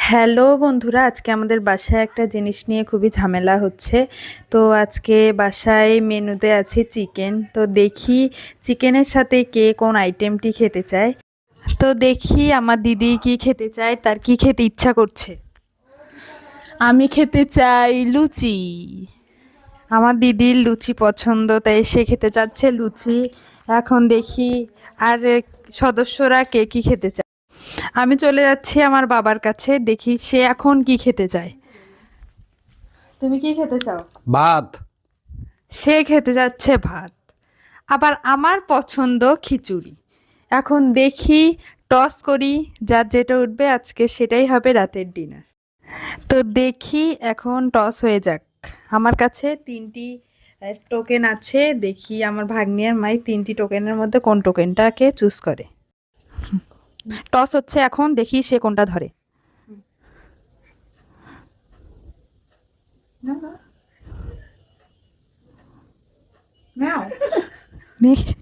Hello বন্ধুরা, আজকে আমাদের বাসায় একটা জিনিস নিয়ে খুবই ঝামেলা হচ্ছে। তো আজকে বাসায় মেনুতে আছে চিকেন। তো দেখি চিকেনের সাথে কে কোন আইটেমটি খেতে চায়। তো দেখি আমার দিদি কি খেতে চায়, তার কি খেতে ইচ্ছা করছে। আমি খেতে চাই লুচি। আমার দিদির লুচি পছন্দ, তাই সে খেতে চাচ্ছে লুচি। এখন দেখি আর সদস্যরা কে কি খেতে চায়। আমি চলে যাচ্ছি আমার বাবার কাছে, দেখি সে এখন কি খেতে চায়। তুমি কি খেতে চাও? ভাত। সে খেতে যাচ্ছে ভাত। আবার আমার পছন্দ খিচুড়ি। এখন দেখি, টস করি, যার যেটা উঠবে আজকে সেটাই হবে রাতের ডিনার। তো দেখি এখন টস হয়ে যাক। আমার কাছে ৩টি টোকেন আছে, দেখি আমার ভাগ্নি আর মাই ৩টি টোকেনের মধ্যে কোন টোকেনটাকে চুজ করে। টস হচ্ছে এখন, দেখি সে কোনটা ধরে। নে-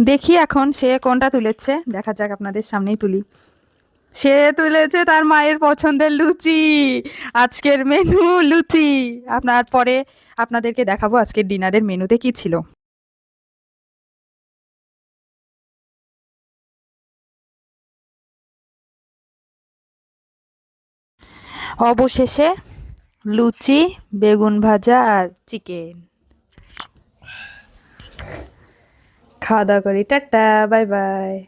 দেখি এখন সে কোনটা তুলেছে, দেখা যাক, আপনাদের সামনেই তুলি। সে তুলেছে তার মায়ের পছন্দের লুচি। আজকের মেনু লুচি। আপনার পরে আপনাদেরকে দেখাবো আজকের ডিনারের মেনুতে কি ছিল। অবশেষে লুচি, বেগুন ভাজা আর চিকেন। খাওয়া দাওয়া করি, টাটা, বাই বাই।